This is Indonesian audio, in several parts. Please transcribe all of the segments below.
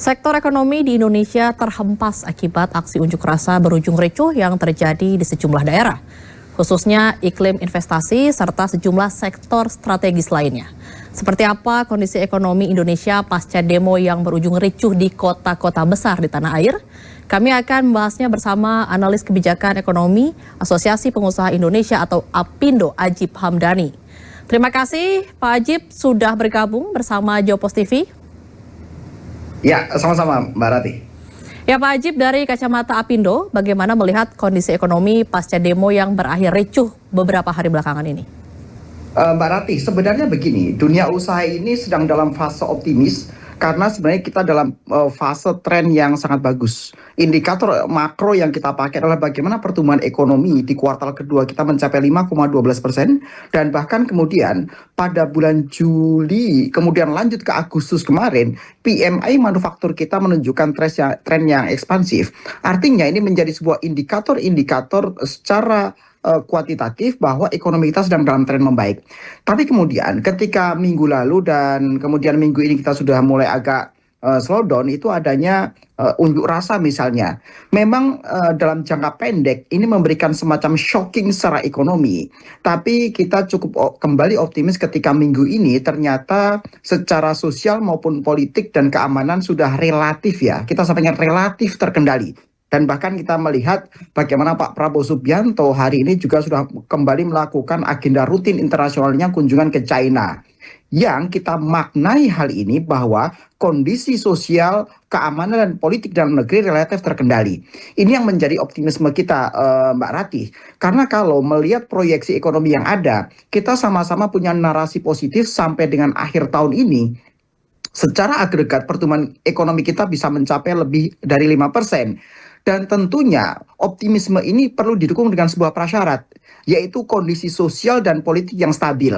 Sektor ekonomi di Indonesia terhempas akibat aksi unjuk rasa berujung ricuh yang terjadi di sejumlah daerah, khususnya iklim investasi serta sejumlah sektor strategis lainnya. Seperti apa kondisi ekonomi Indonesia pasca demo yang berujung ricuh di kota-kota besar di tanah air? Kami akan membahasnya bersama analis kebijakan ekonomi Asosiasi Pengusaha Indonesia atau APindo, Ajib Hamdani. Terima kasih Pak Ajib sudah bergabung bersama Jopos TV. Ya, sama-sama Mbak Rati. Ya Pak Ajib, dari kacamata APindo, bagaimana melihat kondisi ekonomi pasca demo yang berakhir ricuh beberapa hari belakangan ini? Mbak Rati, sebenarnya begini, dunia usaha ini sedang dalam fase optimis karena sebenarnya kita dalam fase tren yang sangat bagus. Indikator makro yang kita pakai adalah bagaimana pertumbuhan ekonomi di kuartal kedua kita mencapai 5,12% dan bahkan kemudian pada bulan Juli kemudian lanjut ke Agustus kemarin PMI manufaktur kita menunjukkan tren yang ekspansif. Artinya ini menjadi sebuah indikator-indikator secara kuantitatif bahwa ekonomi kita sedang dalam tren membaik. Tapi kemudian ketika minggu lalu dan kemudian minggu ini kita sudah mulai agak slow down, itu adanya unjuk rasa misalnya. Memang dalam jangka pendek ini memberikan semacam shocking secara ekonomi. Tapi kita cukup kembali optimis ketika minggu ini ternyata secara sosial maupun politik dan keamanan sudah relatif ya. Kita sampaikan relatif terkendali. Dan bahkan kita melihat bagaimana Pak Prabowo Subianto hari ini juga sudah kembali melakukan agenda rutin internasionalnya kunjungan ke China. Yang kita maknai hal ini bahwa kondisi sosial, keamanan dan politik dalam negeri relatif terkendali. Ini yang menjadi optimisme kita Mbak Rati. Karena kalau melihat proyeksi ekonomi yang ada, kita sama-sama punya narasi positif sampai dengan akhir tahun ini. Secara agregat pertumbuhan ekonomi kita bisa mencapai lebih dari 5%. Dan tentunya optimisme ini perlu didukung dengan sebuah prasyarat, yaitu kondisi sosial dan politik yang stabil.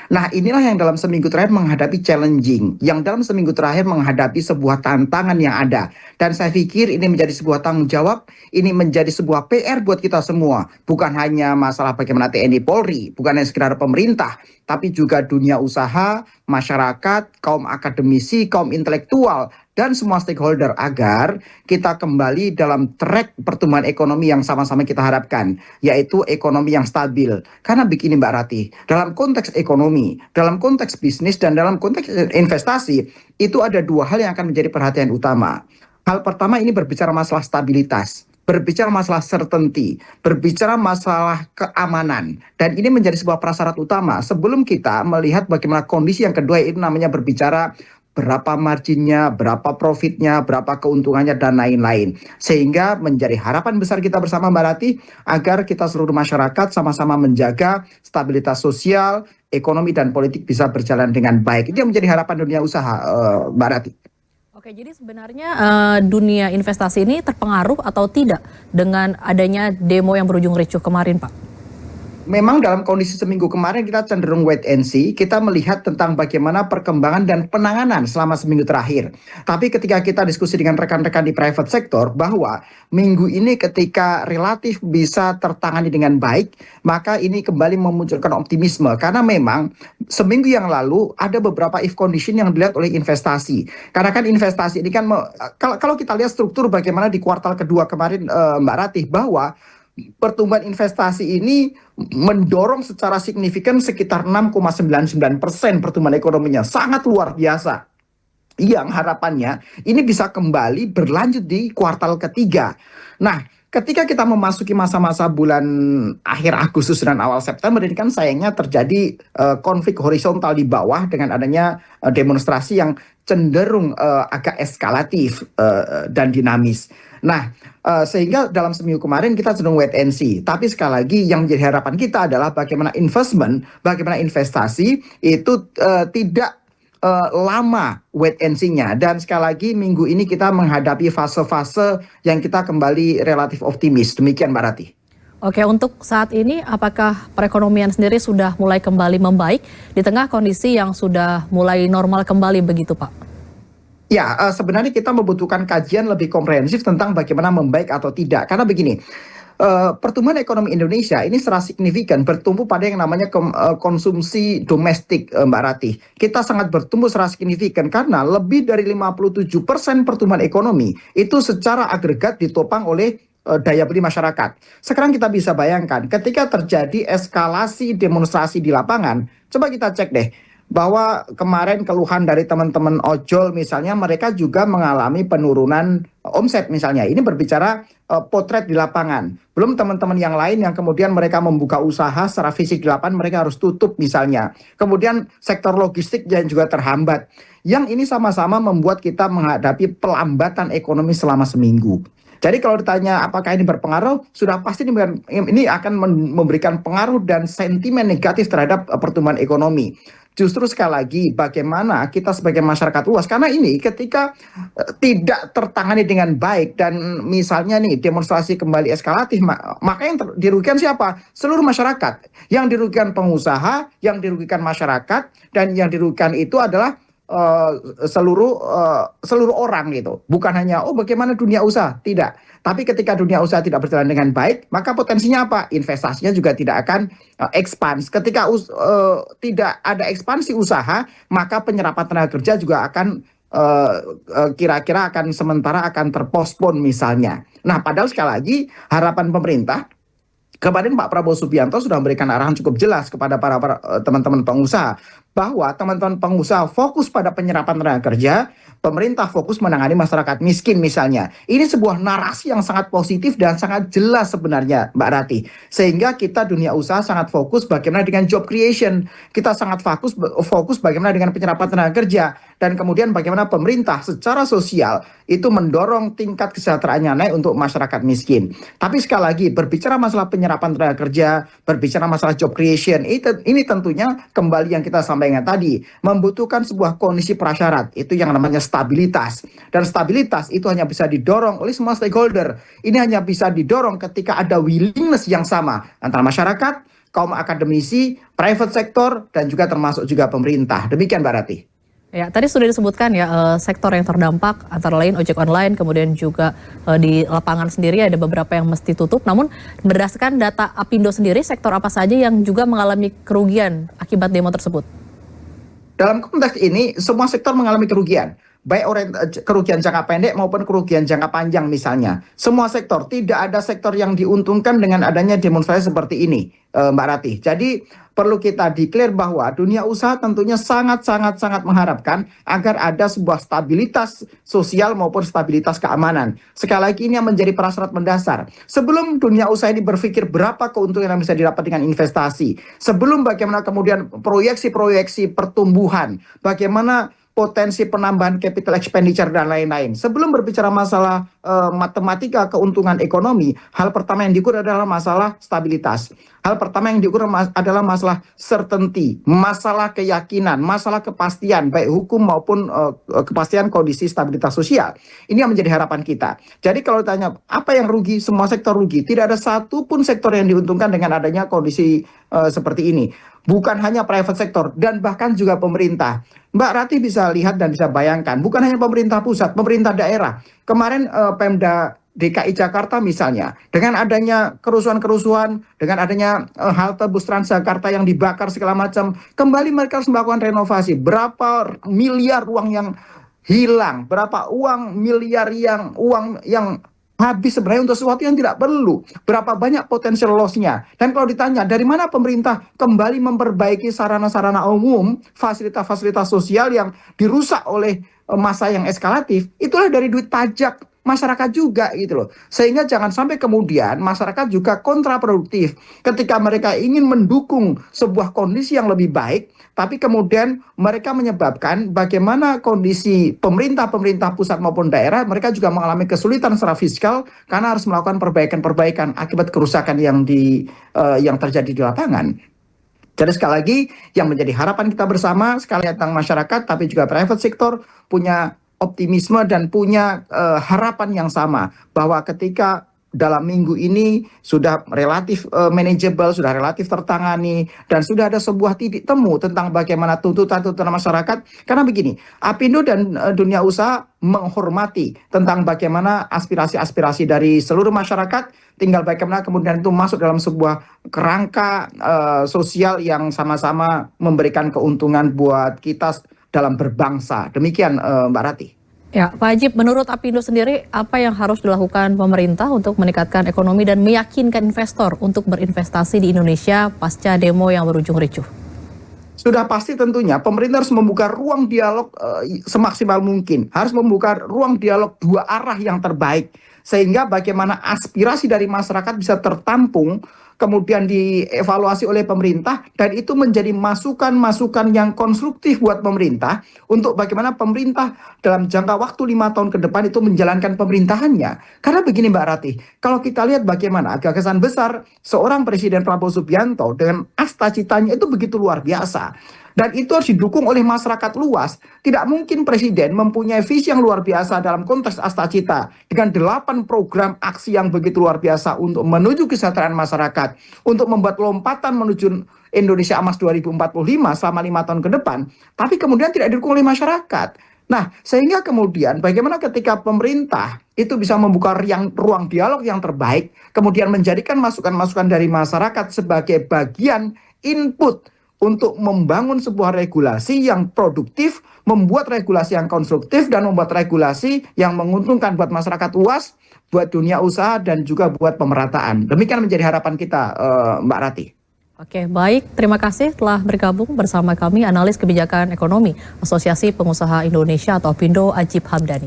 Nah, inilah yang dalam seminggu terakhir menghadapi challenging, yang dalam seminggu terakhir menghadapi sebuah tantangan yang ada. Dan saya pikir ini menjadi sebuah tanggung jawab, ini menjadi sebuah PR buat kita semua. Bukan hanya masalah bagaimana TNI Polri, bukan hanya sekedar pemerintah, tapi juga dunia usaha, masyarakat, kaum akademisi, kaum intelektual, dan semua stakeholder agar kita kembali dalam track pertumbuhan ekonomi yang sama-sama kita harapkan, yaitu ekonomi yang stabil. Karena begini Mbak Rati, dalam konteks ekonomi, dalam konteks bisnis, dan dalam konteks investasi, itu ada dua hal yang akan menjadi perhatian utama. Hal pertama ini berbicara masalah stabilitas, berbicara masalah certainty, berbicara masalah keamanan. Dan ini menjadi sebuah prasyarat utama sebelum kita melihat bagaimana kondisi yang kedua, itu namanya berbicara berapa marginnya, berapa profitnya, berapa keuntungannya, dan lain-lain. Sehingga menjadi harapan besar kita bersama Mbak Rati, agar kita seluruh masyarakat sama-sama menjaga stabilitas sosial, ekonomi, dan politik bisa berjalan dengan baik. Itu yang menjadi harapan dunia usaha, Mbak Rati. Oke, jadi sebenarnya dunia investasi ini terpengaruh atau tidak dengan adanya demo yang berujung ricuh kemarin, Pak? Memang dalam kondisi seminggu kemarin kita cenderung wait and see, kita melihat tentang bagaimana perkembangan dan penanganan selama seminggu terakhir. Tapi ketika kita diskusi dengan rekan-rekan di private sector bahwa minggu ini ketika relatif bisa tertangani dengan baik, maka ini kembali memunculkan optimisme. Karena memang seminggu yang lalu ada beberapa if condition yang dilihat oleh investasi. Karena kan investasi ini kan, kalau kita lihat struktur bagaimana di kuartal kedua kemarin Mbak Ratih, bahwa pertumbuhan investasi ini mendorong secara signifikan sekitar 6,99% pertumbuhan ekonominya. Sangat luar biasa. Yang harapannya ini bisa kembali berlanjut di kuartal ketiga. Nah, ketika kita memasuki masa-masa bulan akhir Agustus dan awal September ini kan sayangnya terjadi konflik horizontal di bawah dengan adanya demonstrasi yang cenderung agak eskalatif dan dinamis. Nah, sehingga dalam seminggu kemarin kita cenderung wait and see. Tapi sekali lagi yang menjadi harapan kita adalah bagaimana investment, bagaimana investasi itu tidak lama wait and see-nya. Dan sekali lagi minggu ini kita menghadapi fase-fase yang kita kembali relatif optimis. Demikian Mbak Rati. Oke, untuk saat ini apakah perekonomian sendiri sudah mulai kembali membaik di tengah kondisi yang sudah mulai normal kembali begitu Pak? Ya, sebenarnya kita membutuhkan kajian lebih komprehensif tentang bagaimana membaik atau tidak. Karena begini, pertumbuhan ekonomi Indonesia ini secara signifikan bertumbuh pada yang namanya konsumsi domestik, Mbak Ratih. Kita sangat bertumbuh secara signifikan karena lebih dari 57% pertumbuhan ekonomi itu secara agregat ditopang oleh daya beli masyarakat. Sekarang kita bisa bayangkan ketika terjadi eskalasi demonstrasi di lapangan, coba kita cek deh bahwa kemarin keluhan dari teman-teman ojol misalnya mereka juga mengalami penurunan omset misalnya. Ini berbicara potret di lapangan. Belum teman-teman yang lain yang kemudian mereka membuka usaha secara fisik di lapangan mereka harus tutup misalnya. Kemudian sektor logistik yang juga terhambat. Yang ini sama-sama membuat kita menghadapi pelambatan ekonomi selama seminggu. Jadi kalau ditanya apakah ini berpengaruh, sudah pasti ini akan memberikan pengaruh dan sentimen negatif terhadap pertumbuhan ekonomi. Justru sekali lagi bagaimana kita sebagai masyarakat luas, karena ini ketika tidak tertangani dengan baik dan misalnya nih demonstrasi kembali eskalatif, maka yang dirugikan siapa? Seluruh masyarakat. Yang dirugikan pengusaha, yang dirugikan masyarakat, dan yang dirugikan itu adalah seluruh orang gitu. Bukan hanya bagaimana dunia usaha, tidak. Tapi ketika dunia usaha tidak berjalan dengan baik, maka potensinya apa? Investasinya juga tidak akan expand. Ketika tidak ada ekspansi usaha, maka penyerapan tenaga kerja juga akan kira-kira akan sementara akan terpospon misalnya. Nah, padahal sekali lagi harapan pemerintah kemarin Pak Prabowo Subianto sudah memberikan arahan cukup jelas kepada para teman-teman pengusaha bahwa teman-teman pengusaha fokus pada penyerapan tenaga kerja, pemerintah fokus menangani masyarakat miskin misalnya. Ini sebuah narasi yang sangat positif dan sangat jelas sebenarnya, Mbak Rati. Sehingga kita dunia usaha sangat fokus bagaimana dengan job creation. Kita sangat fokus bagaimana dengan penyerapan tenaga kerja. Dan kemudian bagaimana pemerintah secara sosial itu mendorong tingkat kesejahteraannya naik untuk masyarakat miskin. Tapi sekali lagi berbicara masalah penyerapan tenaga kerja, berbicara masalah job creation, ini tentunya kembali yang kita sampaikan tadi, membutuhkan sebuah kondisi prasyarat, itu yang namanya stabilitas. Dan stabilitas itu hanya bisa didorong oleh semua stakeholder. Ini hanya bisa didorong ketika ada willingness yang sama antara masyarakat, kaum akademisi, private sector, dan juga termasuk juga pemerintah. Demikian Mbak Rati. Ya, tadi sudah disebutkan ya sektor yang terdampak antara lain ojek online, kemudian juga di lapangan sendiri ada beberapa yang mesti tutup. Namun berdasarkan data Apindo sendiri, sektor apa saja yang juga mengalami kerugian akibat demo tersebut? Dalam konteks ini, semua sektor mengalami kerugian. Baik kerugian jangka pendek maupun kerugian jangka panjang misalnya. Semua sektor, tidak ada sektor yang diuntungkan dengan adanya demonstrasi seperti ini, Mbak Ratih. Jadi perlu kita declare bahwa dunia usaha tentunya sangat mengharapkan agar ada sebuah stabilitas sosial maupun stabilitas keamanan. Sekali lagi ini yang menjadi prasyarat mendasar. Sebelum dunia usaha ini berpikir berapa keuntungan yang bisa didapat dengan investasi, sebelum bagaimana kemudian proyeksi pertumbuhan, bagaimana potensi penambahan capital expenditure dan lain-lain. Sebelum berbicara masalah matematika keuntungan ekonomi, hal pertama yang diukur adalah masalah stabilitas. Hal pertama yang diukur adalah masalah certainty, masalah keyakinan, masalah kepastian baik hukum maupun kepastian kondisi stabilitas sosial. Ini yang menjadi harapan kita. Jadi kalau ditanya apa yang rugi, semua sektor rugi. Tidak ada satupun sektor yang diuntungkan dengan adanya kondisi seperti ini. Bukan hanya private sector dan bahkan juga pemerintah. Mbak Rati bisa lihat dan bisa bayangkan, bukan hanya pemerintah pusat, pemerintah daerah. Kemarin Pemda DKI Jakarta misalnya, dengan adanya kerusuhan-kerusuhan, dengan adanya halte bus Transjakarta yang dibakar segala macam, kembali mereka harus melakukan renovasi. Berapa miliar uang yang hilang, berapa miliar uang yang habis sebenarnya untuk sesuatu yang tidak perlu. Berapa banyak potensial loss-nya. Dan kalau ditanya dari mana pemerintah kembali memperbaiki sarana-sarana umum, fasilitas-fasilitas sosial yang dirusak oleh masa yang eskalatif, itulah dari duit pajak masyarakat juga gitu loh. Sehingga jangan sampai kemudian masyarakat juga kontraproduktif ketika mereka ingin mendukung sebuah kondisi yang lebih baik, tapi kemudian mereka menyebabkan bagaimana kondisi pemerintah pusat maupun daerah, mereka juga mengalami kesulitan secara fiskal karena harus melakukan perbaikan-perbaikan akibat kerusakan yang terjadi di lapangan. Jadi sekali lagi yang menjadi harapan kita bersama sekali tentang masyarakat tapi juga private sector punya optimisme dan punya harapan yang sama bahwa ketika dalam minggu ini sudah relatif manageable, sudah relatif tertangani, dan sudah ada sebuah titik temu tentang bagaimana tuntutan-tuntutan masyarakat. Karena begini, Apindo dan dunia usaha menghormati tentang bagaimana aspirasi-aspirasi dari seluruh masyarakat, tinggal bagaimana kemudian itu masuk dalam sebuah kerangka sosial yang sama-sama memberikan keuntungan buat kita dalam berbangsa. Demikian Mbak Rati. Ya, Pak Ajib, menurut Apindo sendiri, apa yang harus dilakukan pemerintah untuk meningkatkan ekonomi dan meyakinkan investor untuk berinvestasi di Indonesia pasca demo yang berujung ricuh? Sudah pasti tentunya pemerintah harus membuka ruang dialog semaksimal mungkin. Harus membuka ruang dialog dua arah yang terbaik. Sehingga bagaimana aspirasi dari masyarakat bisa tertampung, kemudian dievaluasi oleh pemerintah, dan itu menjadi masukan-masukan yang konstruktif buat pemerintah untuk bagaimana pemerintah dalam jangka waktu 5 tahun ke depan itu menjalankan pemerintahannya. Karena begini Mbak Rati, kalau kita lihat bagaimana gagasan besar seorang Presiden Prabowo Subianto dengan asta-citanya itu begitu luar biasa. Dan itu harus didukung oleh masyarakat luas. Tidak mungkin Presiden mempunyai visi yang luar biasa dalam konteks asta-cita dengan 8 program aksi yang begitu luar biasa untuk menuju kesejahteraan masyarakat, untuk membuat lompatan menuju Indonesia Emas 2045 selama 5 tahun ke depan, tapi kemudian tidak didukung oleh masyarakat. Nah, sehingga kemudian bagaimana ketika pemerintah itu bisa membuka ruang dialog yang terbaik, kemudian menjadikan masukan-masukan dari masyarakat sebagai bagian input untuk membangun sebuah regulasi yang produktif, membuat regulasi yang konstruktif, dan membuat regulasi yang menguntungkan buat masyarakat luas, buat dunia usaha, dan juga buat pemerataan. Demikian menjadi harapan kita, Mbak Rati. Oke, baik. Terima kasih telah bergabung bersama kami analis kebijakan ekonomi Asosiasi Pengusaha Indonesia atau Apindo, Ajib Hamdani.